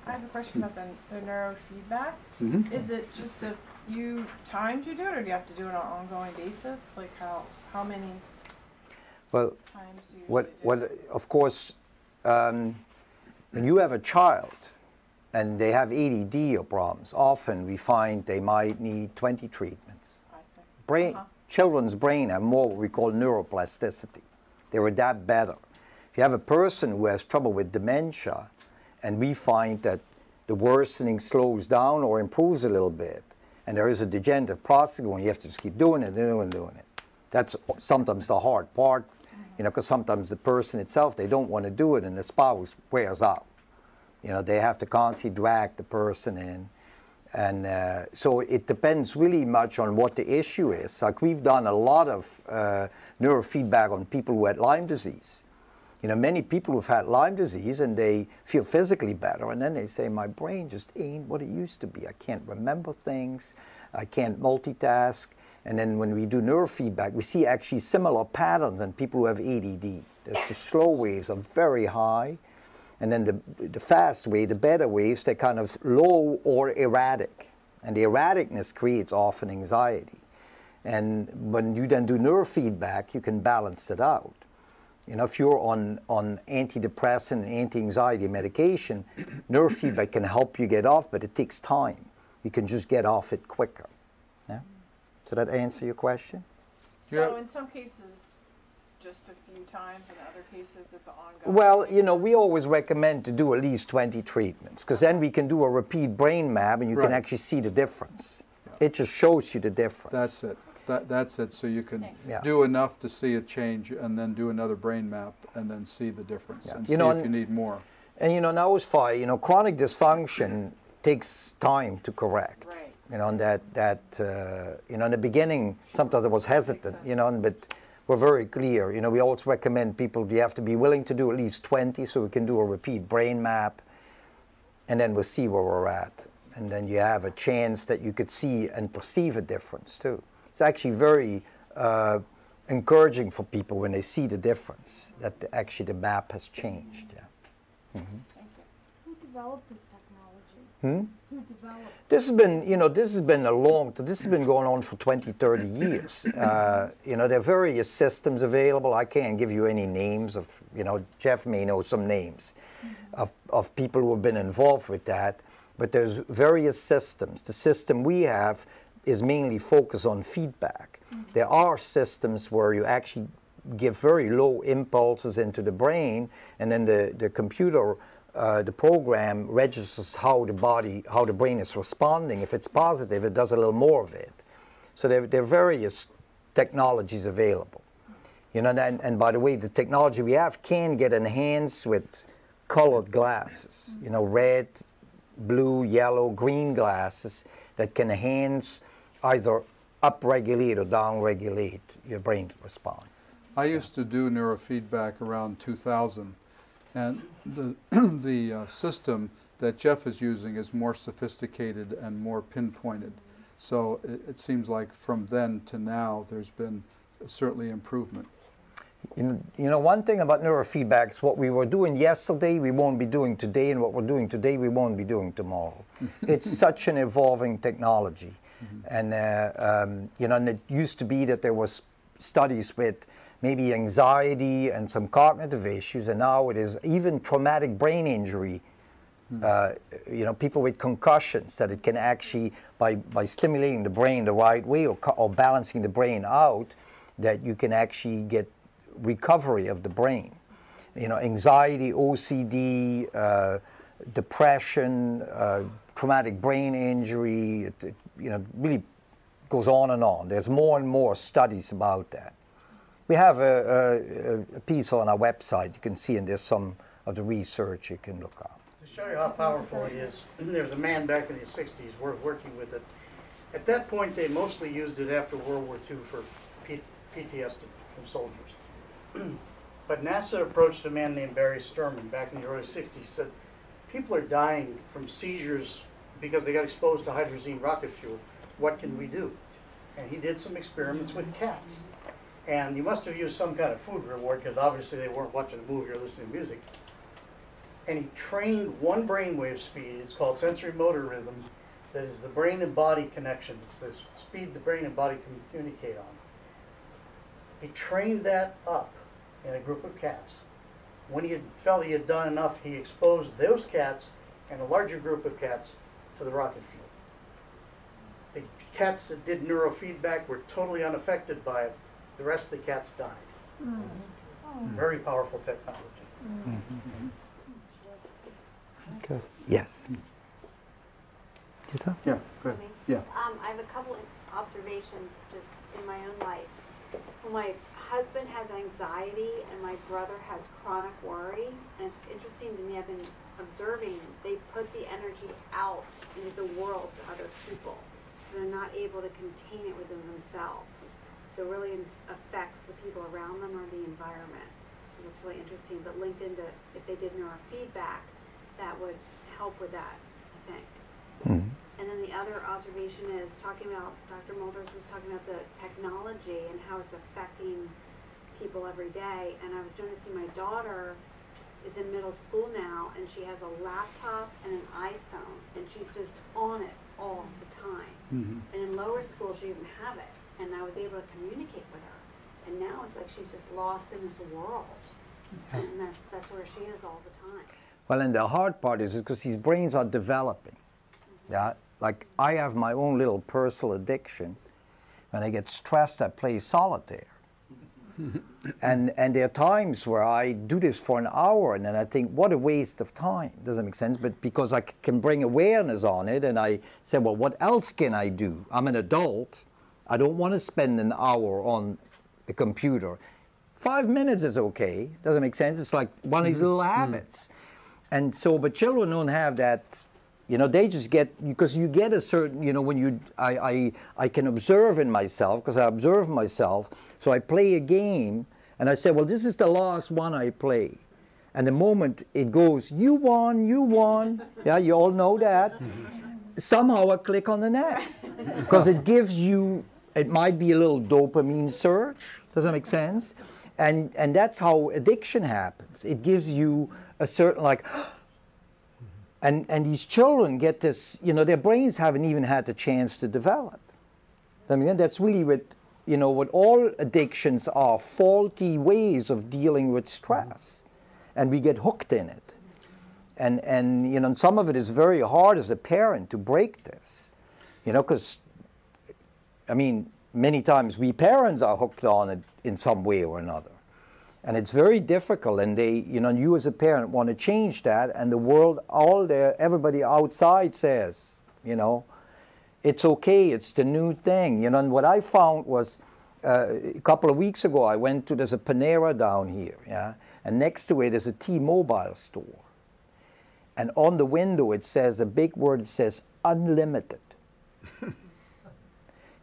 I have a question about the neurofeedback. Is it just a few times you do it, or do you have to do it on an ongoing basis? Like how many times do you usually do it? Of course, when you have a child and they have ADD or problems, often we find they might need 20 treatments. I see. Children's brain have more what we call neuroplasticity. They adapt better. If you have a person who has trouble with dementia, and we find that the worsening slows down or improves a little bit, and there is a degenerative process going, you have to just keep doing it, doing it. That's sometimes the hard part, you know, because sometimes the person itself, they don't want to do it, and the spouse wears out. You know, they have to constantly drag the person in. And so it depends really much on what the issue is. Like we've done a lot of neurofeedback on people who had Lyme disease. You know, many people who've had Lyme disease and they feel physically better, and then they say, my brain just ain't what it used to be. I can't remember things. I can't multitask. And then when we do neurofeedback, we see actually similar patterns in people who have ADD. There's the slow waves are very high, and then the fast wave, the beta waves, they're kind of low or erratic. And the erraticness creates often anxiety. And when you then do neurofeedback, you can balance it out. You know, if you're on antidepressant and anti-anxiety medication, neurofeedback can help you get off, but it takes time. You can just get off it quicker. Yeah? Does that answer your question? So in some cases, just a few times, in other cases, it's ongoing? Well, you know, we always recommend to do at least 20 treatments, because then we can do a repeat brain map and you can actually see the difference. Yeah. It just shows you the difference. That's it. That's it. So you can do enough to see a change and then do another brain map and then see the difference and see if you need more. And, you know, now it's fine. You know, chronic dysfunction takes time to correct. Right. You know, and you know, in the beginning, sometimes I was hesitant, you know, but we're very clear. You know, we always recommend people, you have to be willing to do at least 20 so we can do a repeat brain map, and then we'll see where we're at. And then you have a chance that you could see and perceive a difference, too. It's actually very encouraging for people when they see the difference, that actually the map has changed. Yeah. Who developed this technology? Who developed? This has been, you know, this has been going on for 20, 30 years. You know, there are various systems available. I can't give you any names of, you know, Jeff may know some names of people who have been involved with that, but there's various systems. The system we have is mainly focused on feedback. There are systems where you actually give very low impulses into the brain, and then the computer, the program registers how the brain is responding. If it's positive, it does a little more of it. So there are various technologies available. You know, and by the way, the technology we have can get enhanced with colored glasses. You know, red, blue, yellow, green glasses that can enhance, either upregulate or downregulate your brain response. I used to do neurofeedback around 2000, and the system that Jeff is using is more sophisticated and more pinpointed. So it seems like from then to now there's been certainly improvement. You know, one thing about neurofeedback is what we were doing yesterday we won't be doing today, and what we're doing today we won't be doing tomorrow. It's such an evolving technology. And, you know, and it used to be that there was studies with maybe anxiety and some cognitive issues, and now it is even traumatic brain injury, you know, people with concussions, that it can actually, by stimulating the brain the right way or balancing the brain out, that you can actually get recovery of the brain. You know, anxiety, OCD, depression, traumatic brain injury, it you know, really goes on and on. There's more and more studies about that. We have a piece on our website. You can see, and there's some of the research you can look up. To show you how powerful it is, there's a man back in the 60s working with it. At that point, they mostly used it after World War II for PTSD from soldiers. But NASA approached a man named Barry Sturman back in the early 60s, said, people are dying from seizures because they got exposed to hydrazine rocket fuel. What can we do? And he did some experiments with cats. And he must have used some kind of food reward, because obviously they weren't watching a movie or listening to music. and he trained one brainwave speed. It's called sensory motor rhythm. That is the brain and body connection. It's the speed the brain and body communicate on. He trained that up in a group of cats. When he felt he had done enough, he exposed those cats and a larger group of cats to the rocket fuel. The cats that did neurofeedback were totally unaffected by it. The rest of the cats died. Very powerful technology. Good. Yes. Yes, sir? Yeah, good. Yeah. I have a couple of observations just in my own life. Well, my husband has anxiety and my brother has chronic worry, and it's interesting to me, I've been observing, they put the energy out into the world to other people, so they're not able to contain it within themselves. So it really affects the people around them or the environment. And it's really interesting, but linked into, if they did neurofeedback, that would help with that, I think. Mm-hmm. And then the other observation is talking about, Dr. Mulders was talking about the technology and how it's affecting people every day. And I was noticing my daughter is in middle school now, and she has a laptop and an iPhone, and she's just on it all the time. And in lower school, she didn't have it, and I was able to communicate with her. And now it's like she's just lost in this world, and that's where she is all the time. Well, and the hard part is because these brains are developing. Yeah, like I have my own little personal addiction. When I get stressed, I play solitaire. and there are times where I do this for an hour, and then I think, what a waste of time. Doesn't make sense, but because I can bring awareness on it, and I say, well, what else can I do? I'm an adult. I don't want to spend an hour on the computer. 5 minutes is okay. Doesn't make sense. It's like one of these little habits. And so, but children don't have that. You know, they just get, because you get a certain, you know, when you, I can observe in myself, because I observe myself, so I play a game, and I say, well, this is the last one I play. And the moment it goes, you won, yeah, you all know that, somehow I click on the next. Because it gives you, it might be a little dopamine surge, does that make sense? And that's how addiction happens. It gives you a certain, like, and these children get this, you know, their brains haven't even had the chance to develop. I mean, that's really what, you know, what all addictions are, faulty ways of dealing with stress. And we get hooked in it. And you know, some of it is very hard as a parent to break this. You know, because, I mean, many times we parents are hooked on it in some way or another. And it's very difficult, and they, you know, you as a parent want to change that, and the world, everybody outside says, you know, it's okay, it's the new thing, you know. And what I found was, a couple of weeks ago, I went to, there's a Panera down here, yeah, and next to it is a T-Mobile store. And on the window it says, a big word, it says, unlimited.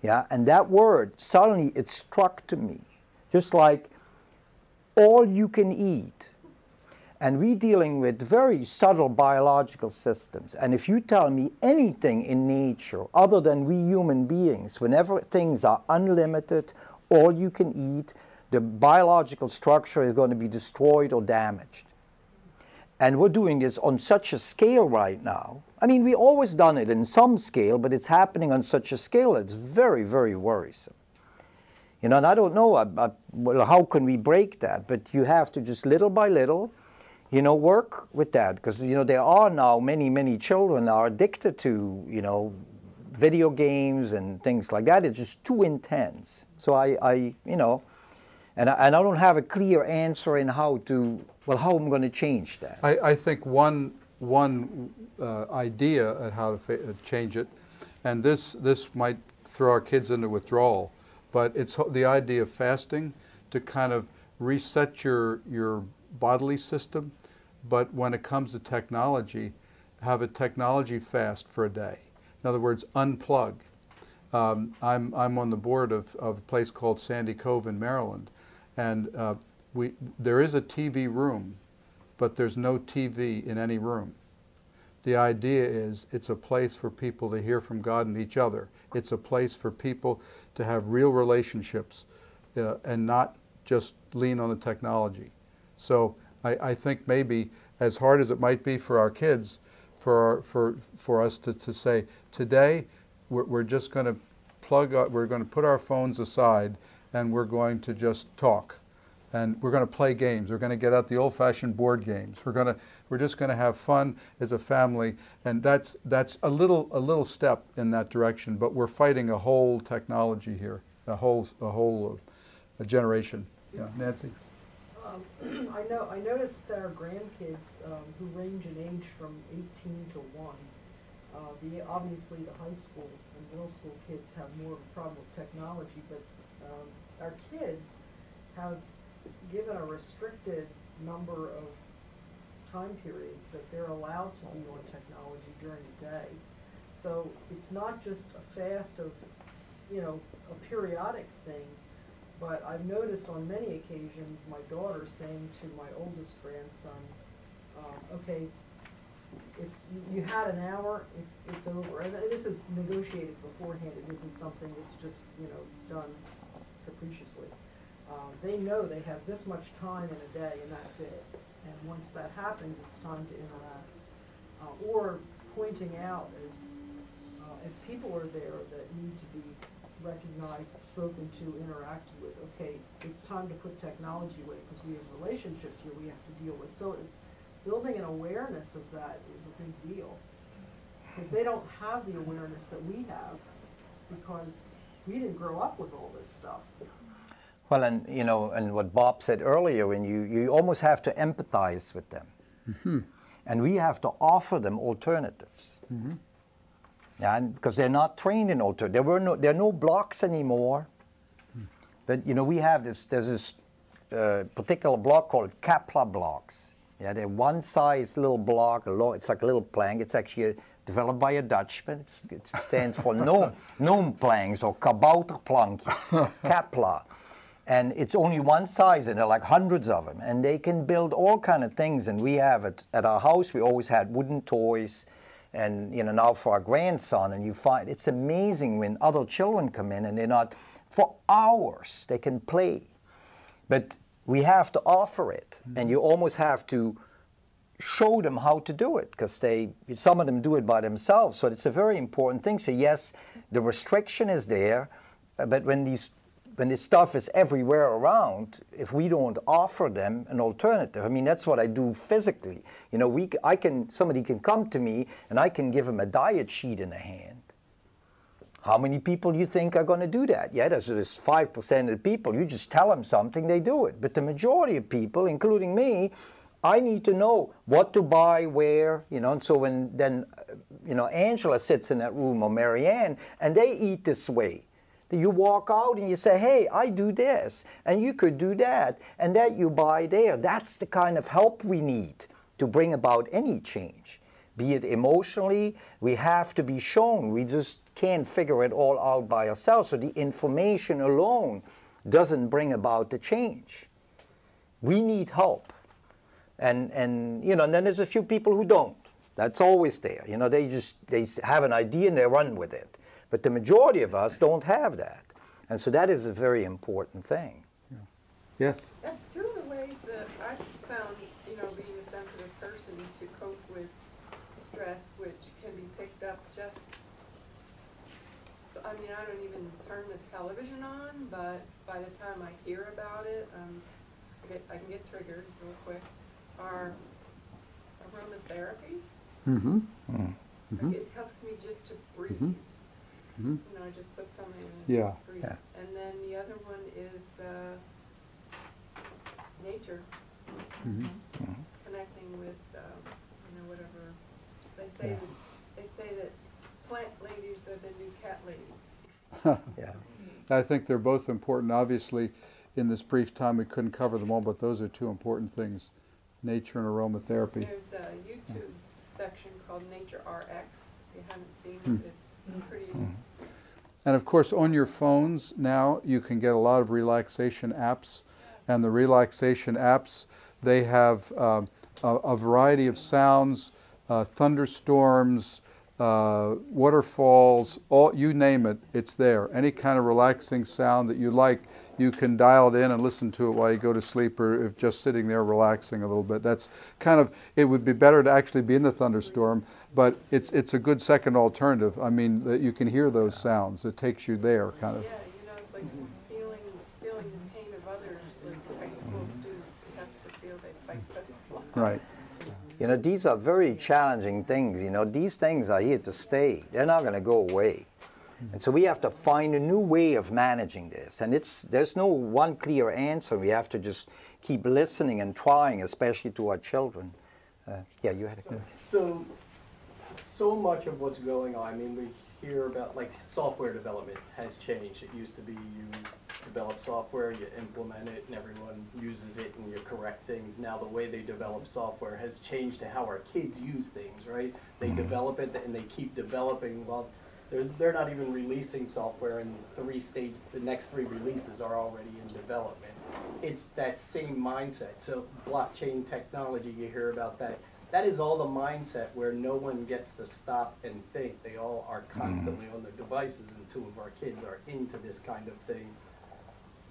Yeah, and that word, suddenly it struck to me, just like, all you can eat. And we're dealing with very subtle biological systems. And if you tell me anything in nature, other than we human beings, whenever things are unlimited, all you can eat, the biological structure is going to be destroyed or damaged. And we're doing this on such a scale right now. I mean, we've always done it in some scale, but it's happening on such a scale that's very, very worrisome. You know, and I don't know, well, how can we break that? But you have to just little by little, you know, work with that. Because, you know, there are now many, many children are addicted to, you know, video games and things like that. It's just too intense. So I you know, and I don't have a clear answer in how to, well, how I'm going to change that. I think one idea at how to change it, and this might throw our kids into withdrawal, but it's the idea of fasting to kind of reset your bodily system. But when it comes to technology, have a technology fast for a day. In other words, unplug. I'm on the board of a place called Sandy Cove in Maryland, and there is a TV room, but there's no TV in any room. The idea is it's a place for people to hear from God and each other. It's a place for people to have real relationships and not just lean on the technology. So I think maybe as hard as it might be for our kids, for us to say, today we're just going to we're going to put our phones aside and we're going to just talk. And we're going to play games. We're going to get out the old-fashioned board games. We're just going to have fun as a family, and that's a little step in that direction. But we're fighting a whole technology here, a whole generation. Yeah, Nancy. I noticed that our grandkids, who range in age from 18 to 1, obviously the high school and middle school kids have more of a problem with technology, but our kids have given a restricted number of time periods that they're allowed to be on technology during the day. So it's not just a fast of, a periodic thing, but I've noticed on many occasions my daughter saying to my oldest grandson, okay, you had an hour, it's over. And this is negotiated beforehand. It isn't something that's just, done capriciously. They know they have this much time in a day and that's it. And once that happens, it's time to interact. Or pointing out if people are there that need to be recognized, spoken to, interacted with, okay, it's time to put technology away because we have relationships here we have to deal with. So building an awareness of that is a big deal. Because they don't have the awareness that we have because we didn't grow up with all this stuff. Well, and and what Bob said earlier, when you almost have to empathize with them, and we have to offer them alternatives. Yeah, because they're not trained in alternatives. There are no blocks anymore. But we have there's this particular block called Kaplan blocks. Yeah, they're one-size little block. It's like a little plank. It's actually developed by a Dutchman. It stands for noomplanks or kabouterplankjes, Kaplan. And it's only one size, and there are like hundreds of them. And they can build all kind of things. And we have at our house, we always had wooden toys. And now for our grandson, and you find it's amazing when other children come in and they're not, for hours they can play. But we have to offer it, and you almost have to show them how to do it, because some of them do it by themselves. So it's a very important thing. So yes, the restriction is there, but when this stuff is everywhere around, if we don't offer them an alternative, I mean, that's what I do physically. Somebody can come to me and I can give them a diet sheet in a hand. How many people do you think are going to do that? Yeah, there's 5% of the people. You just tell them something, they do it. But the majority of people, including me, I need to know what to buy, where, and so when then, Angela sits in that room or Marianne, and they eat this way. You walk out and you say, hey, I do this, and you could do that, and that you buy there. That's the kind of help we need to bring about any change. Be it emotionally, we have to be shown. We just can't figure it all out by ourselves. So the information alone doesn't bring about the change. We need help. And then there's a few people who don't. That's always there. They have an idea and they run with it. But the majority of us don't have that. And so that is a very important thing. Yeah. Yes? Two of the ways that I found, being a sensitive person to cope with stress, which can be picked up I don't even turn the television on, but by the time I hear about it, I can get triggered real quick, are aromatherapy. It helps me just to breathe. I just put something in and breathe. Yeah. And then the other one is nature. Connecting with, whatever. They say that plant ladies are the new cat lady. Yeah. I think they're both important. Obviously, in this brief time, we couldn't cover them all, but those are two important things, nature and aromatherapy. There's a YouTube section called Nature RX. If you haven't seen it, it's pretty... And of course, on your phones now, you can get a lot of relaxation apps. And the relaxation apps, they have a variety of sounds, thunderstorms, waterfalls, all, you name it, it's there. Any kind of relaxing sound that you like, you can dial it in and listen to it while you go to sleep, or if just sitting there relaxing a little bit. That's kind of, it would be better to actually be in the thunderstorm, but it's a good second alternative. I mean, that you can hear those sounds. It takes you there, kind of. Yeah, you know, it's like feeling the pain of others, like high school students who have to feel they fight butterflies. Right. You know, these are very challenging things. You know, these things are here to stay. They're not going to go away. And so we have to find a new way of managing this. And there's no one clear answer. We have to just keep listening and trying, especially to our children. Yeah, you had a question. So much of what's going on, I mean, we hear about, like, software development has changed. It used to be you develop software, you implement it, and everyone uses it, and you correct things. Now the way they develop software has changed to how our kids use things, right? They develop it, and they keep developing. Well, they're not even releasing software, and the next 3 releases are already in development. It's that same mindset. So blockchain technology, you hear about that. That is all the mindset where no one gets to stop and think. They all are constantly on their devices, and 2 of our kids are into this kind of thing.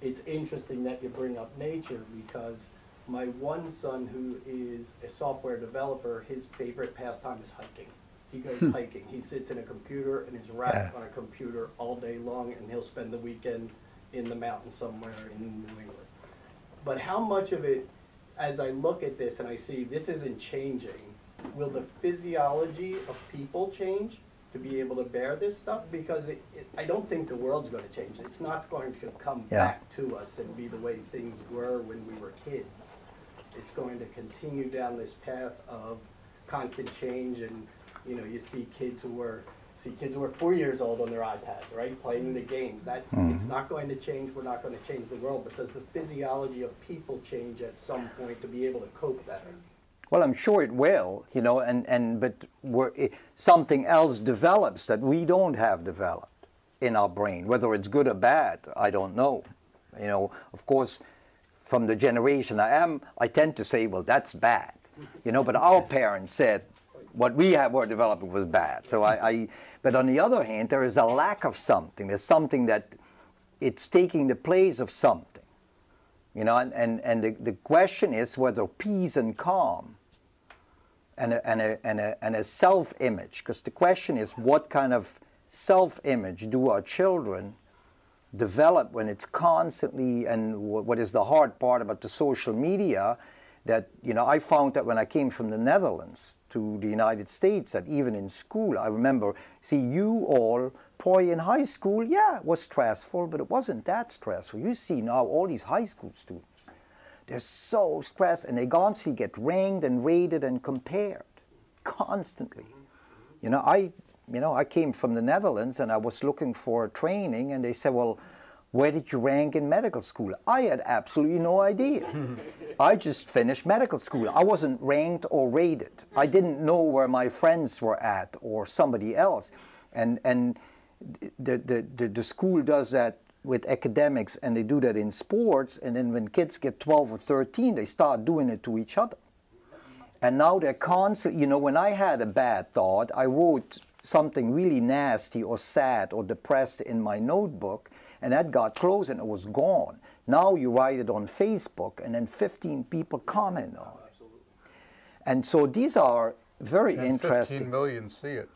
It's interesting that you bring up nature, because my one son, who is a software developer, his favorite pastime is hiking. He goes hiking. He sits in a computer and is wrapped on a computer all day long, and he'll spend the weekend in the mountains somewhere in New England. But how much of it, as I look at this and I see this isn't changing, will the physiology of people change to be able to bear this stuff? Because I don't think the world's going to change. It's not going to come back to us and be the way things were when we were kids. It's going to continue down this path of constant change, and you know, you see kids who are 4 years old on their iPads, right, playing the games. That's it's not going to change. We're not going to change the world, but does the physiology of people change at some point to be able to cope better? Well, I'm sure it will, you know, but something else develops that we don't have developed in our brain. Whether it's good or bad, I don't know. You know, of course, from the generation I tend to say, well, that's bad, you know, but our parents said what we were developing was bad. So but on the other hand, there is a lack of something. There's something that it's taking the place of something, you know, and the question is whether peace and calm and a self-image, because the question is what kind of self-image do our children develop when it's constantly, and what is the hard part about the social media, that, you know, I found that when I came from the Netherlands to the United States, that even in school, I remember, see, you all, probably in high school, yeah, it was stressful, but it wasn't that stressful. You see now all these high school students, they're so stressed, and they constantly get ranked and rated and compared, constantly. You know, I came from the Netherlands, and I was looking for training, and they said, well, where did you rank in medical school? I had absolutely no idea. I just finished medical school. I wasn't ranked or rated. I didn't know where my friends were at or somebody else. And the school does that with academics, and they do that in sports, and then when kids get 12 or 13, they start doing it to each other. And now they're constantly, you know, when I had a bad thought, I wrote something really nasty or sad or depressed in my notebook, and that got closed and it was gone. Now you write it on Facebook, and then 15 people comment on it. Absolutely. And so these are very and interesting. 15 million see it.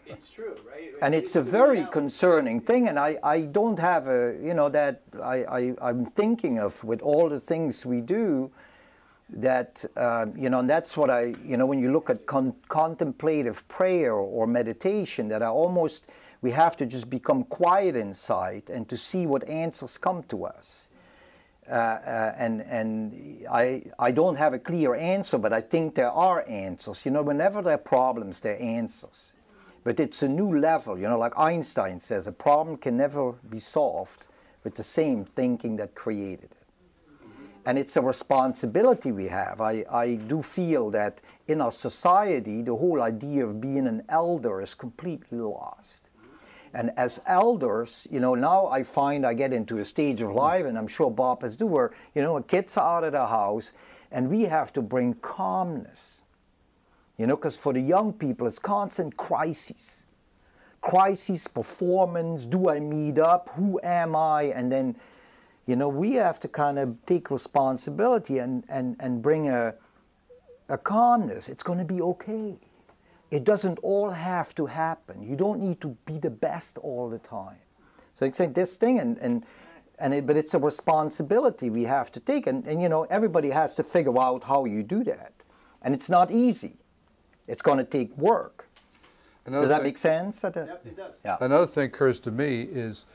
It's true, right? And it's a very concerning thing, and I don't have a, you know, that I'm thinking of with all the things we do, that, you know, and that's what you know, when you look at contemplative prayer or meditation, that we have to just become quiet inside and to see what answers come to us. And I don't have a clear answer, but I think there are answers. You know, whenever there are problems, there are answers. But it's a new level, you know, like Einstein says, a problem can never be solved with the same thinking that created it. And it's a responsibility we have. I do feel that in our society, the whole idea of being an elder is completely lost. And as elders, you know, now I find I get into a stage of life, and I'm sure Bob has too, where, you know, kids are out of the house, and we have to bring calmness You know, because for the young people, it's constant crises. Crisis, performance, do I meet up, who am I? And then, you know, we have to kind of take responsibility and bring a calmness. It's going to be okay. It doesn't all have to happen. You don't need to be the best all the time. So it's like this thing, but it's a responsibility we have to take. And you know, everybody has to figure out how you do that. And it's not easy. It's going to take work. Does that make sense? Yep, it does. Yeah. Another thing occurs to me is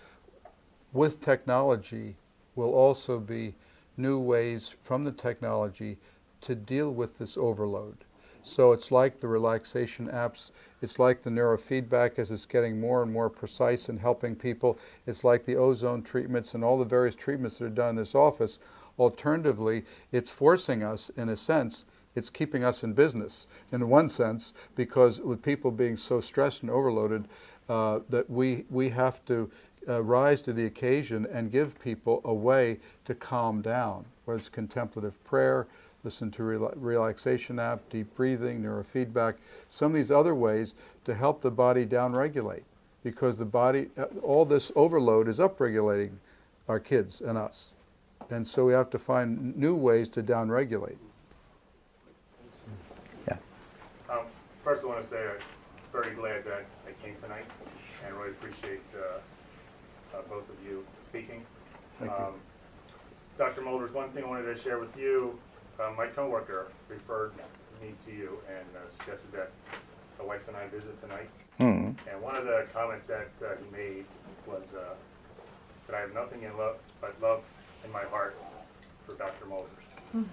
with technology will also be new ways from the technology to deal with this overload. So it's like the relaxation apps, it's like the neurofeedback as it's getting more and more precise in helping people. It's like the ozone treatments and all the various treatments that are done in this office. Alternatively, it's forcing us, in a sense, it's keeping us in business, in one sense, because with people being so stressed and overloaded, that we have to rise to the occasion and give people a way to calm down, whether it's contemplative prayer, listen to relaxation app, deep breathing, neurofeedback, some of these other ways to help the body downregulate, because the body, all this overload is upregulating our kids and us. And so we have to find new ways to downregulate. Yeah. First I want to say I'm very glad that I came tonight and really appreciate both of you speaking. Thank you. Dr. Mulders, one thing I wanted to share with you, my coworker referred me to you and suggested that the wife and I visit tonight. Mm. And one of the comments that he made was that I have nothing but love in my heart for Dr. Mulders.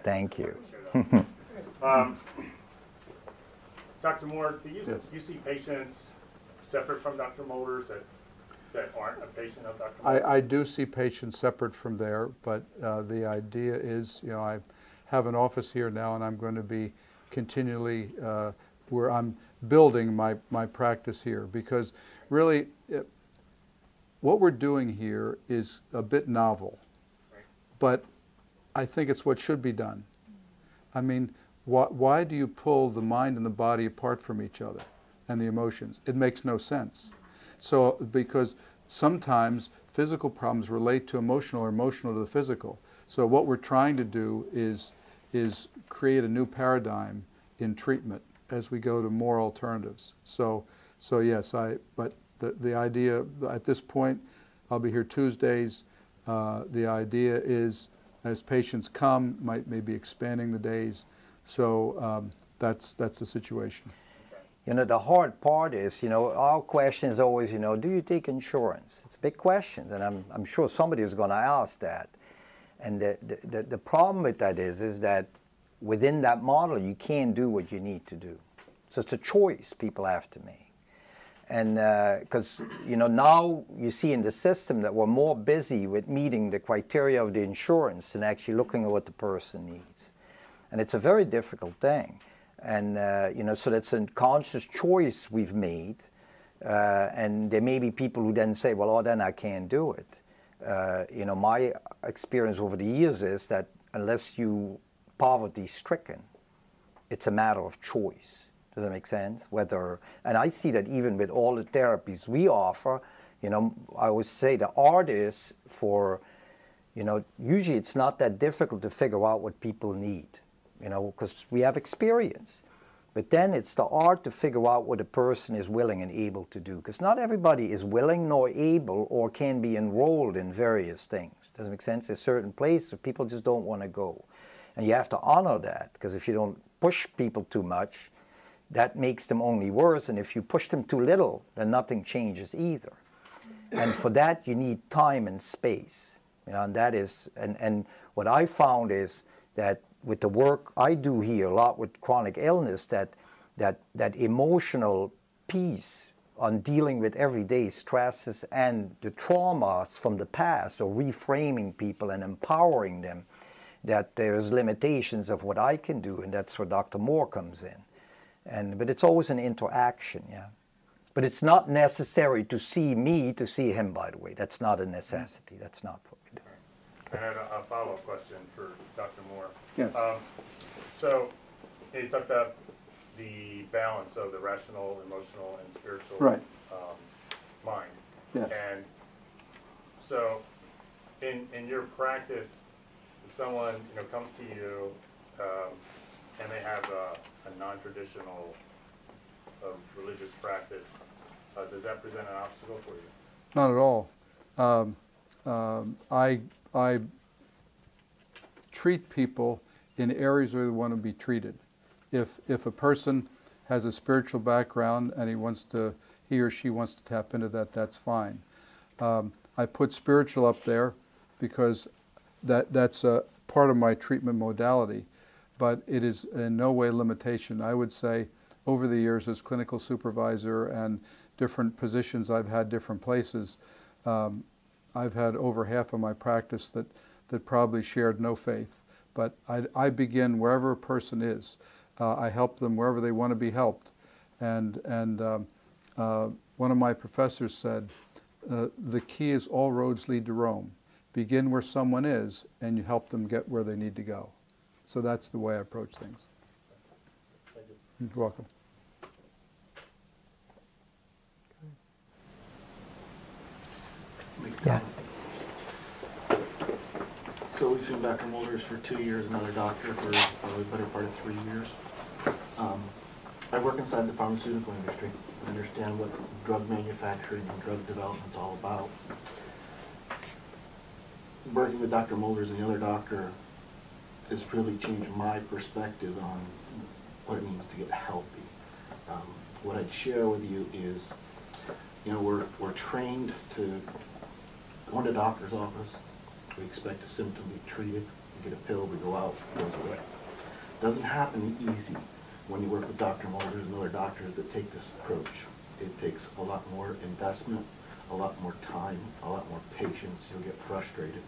Thank you. Dr. Moore, do you, Yes. you see patients separate from Dr. Mulders that aren't a patient of Dr. Mulders? I do see patients separate from there, but the idea is, you know, I have an office here now, and I'm going to be continually where I'm building my practice here, because really what we're doing here is a bit novel, but I think it's what should be done. I mean, why do you pull the mind and the body apart from each other and the emotions? It makes no sense. So, because sometimes physical problems relate to emotional or emotional to the physical. So what we're trying to do is create a new paradigm in treatment as we go to more alternatives. So yes, but the idea at this point, I'll be here Tuesdays. The idea is, as patients come, maybe expanding the days. So that's the situation. You know, the hard part is, you know, our question is always, you know, do you take insurance? It's a big question, and I'm sure somebody is going to ask that. And the problem with that is that within that model, you can't do what you need to do. So it's a choice people have to make. And because, you know, now you see in the system that we're more busy with meeting the criteria of the insurance than actually looking at what the person needs. And it's a very difficult thing. And, you know, so that's a conscious choice we've made. And there may be people who then say, well, oh, then I can't do it. You know, my experience over the years is that unless you poverty-stricken, it's a matter of choice. Does that make sense? And I see that even with all the therapies we offer, you know, I always say the art is for, you know, usually it's not that difficult to figure out what people need, you know, because we have experience. But then it's the art to figure out what a person is willing and able to do, because not everybody is willing nor able or can be enrolled in various things. Does it make sense? There's certain places people just don't want to go. And you have to honor that, because if you don't push people too much, that makes them only worse, and if you push them too little, then nothing changes either. And for that, you need time and space. You know, and that is, and what I found is that with the work I do here a lot with chronic illness, that emotional piece on dealing with everyday stresses and the traumas from the past, so reframing people and empowering them, that there's limitations of what I can do, and that's where Dr. Moore comes in. But it's always an interaction, yeah. But it's not necessary to see me to see him, by the way. That's not a necessity. That's not what we do. I had a follow-up question for Dr. Moore. Yes. So you talked about the balance of the rational, emotional, and spiritual Right. Mind. Yes. And so, in your practice, if someone comes to you and they have a non-traditional religious practice, does that present an obstacle for you? Not at all. I treat people in areas where they want to be treated. If a person has a spiritual background and he or she wants to tap into that, that's fine. I put spiritual up there because that's a part of my treatment modality, but it is in no way limitation. I would say over the years as clinical supervisor and different positions I've had different places, I've had over half of my practice that probably shared no faith. But I begin wherever a person is. I help them wherever they want to be helped. And one of my professors said, the key is all roads lead to Rome. Begin where someone is, and you help them get where they need to go. So that's the way I approach things. Thank you. You're welcome. Yeah. So we've seen Dr. Mulders for 2 years, another doctor for probably the better part of 3 years. I work inside the pharmaceutical industry. I understand what drug manufacturing and drug development is all about. Working with Dr. Mulders and the other doctor has really changed my perspective on what it means to get healthy. What I'd share with you is, we're trained to go into a doctor's office. We expect a symptom to be treated. We get a pill, we go out, it goes away. It doesn't happen easy when you work with Dr. Mulders and other doctors that take this approach. It takes a lot more investment, a lot more time, a lot more patience. You'll get frustrated.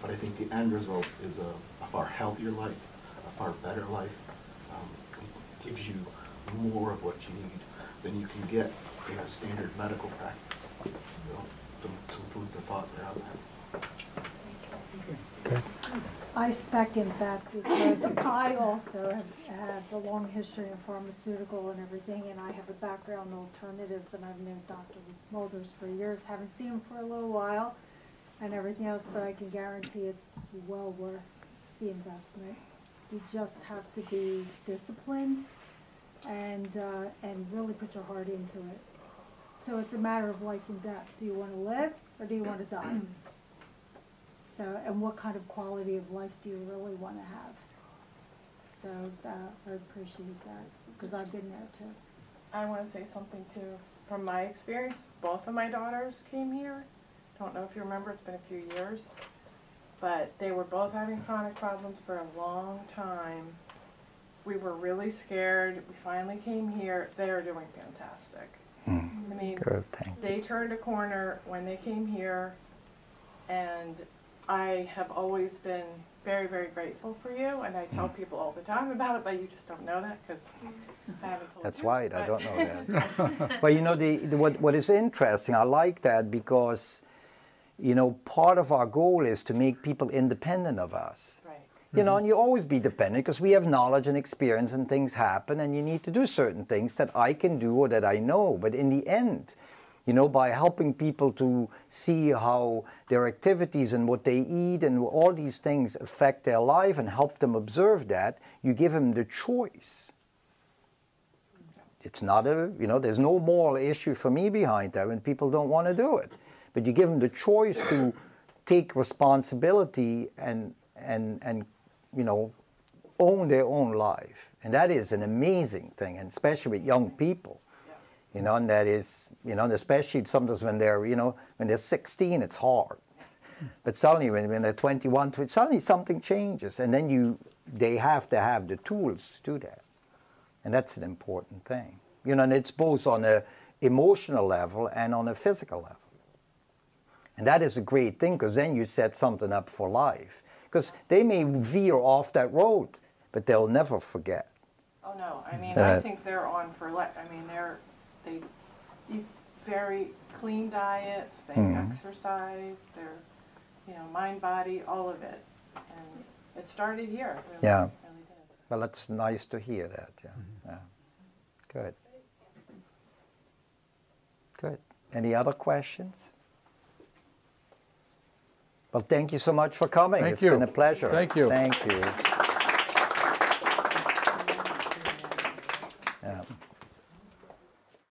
But I think the end result is a far healthier life, a far better life. It gives you more of what you need than you can get in a standard medical practice. Some food for thought there on that. Okay. I second that because I also have a long history in pharmaceutical and everything, and I have a background in alternatives, and I've known Dr. Mulders for years. Haven't seen him for a little while and everything else, but I can guarantee it's well worth the investment. You just have to be disciplined and really put your heart into it. So it's a matter of life and death. Do you want to live or do you want to die? So, and what kind of quality of life do you really want to have? So I appreciate that because I've been there too. I want to say something too. From my experience, both of my daughters came here. Don't know if you remember, it's been a few years. But they were both having chronic problems for a long time. We were really scared. We finally came here. They are doing fantastic. I mean, Good, they turned a corner when they came here, and I have always been very, very grateful for you, and I tell people all the time about it, but you just don't know that because I haven't told That's you. right, I don't know that. But what is interesting, I like that because, part of our goal is to make people independent of us. Right. And you always be dependent because we have knowledge and experience and things happen and you need to do certain things that I can do or that I know. But in the end, by helping people to see how their activities and what they eat and all these things affect their life and help them observe that, you give them the choice. It's not there's no moral issue for me behind that when people don't want to do it. But you give them the choice to take responsibility and own their own life. And that is an amazing thing, and especially with young people. And that is, especially sometimes when they're, when they're 16, it's hard. But suddenly when they're 21, suddenly something changes, and then they have to have the tools to do that. And that's an important thing. And it's both on an emotional level and on a physical level. And that is a great thing, because then you set something up for life. Because they may veer off that road, but they'll never forget. Oh no, I mean, I think they're on for life. I mean, they eat very clean diets, they exercise, they're, mind, body, all of it. And it started here, it really did. Well, it's nice to hear that, yeah. Yeah. Good. Good. Any other questions? Well, thank you so much for coming. Thank It's you. been a pleasure. Thank you. Thank you. Yeah.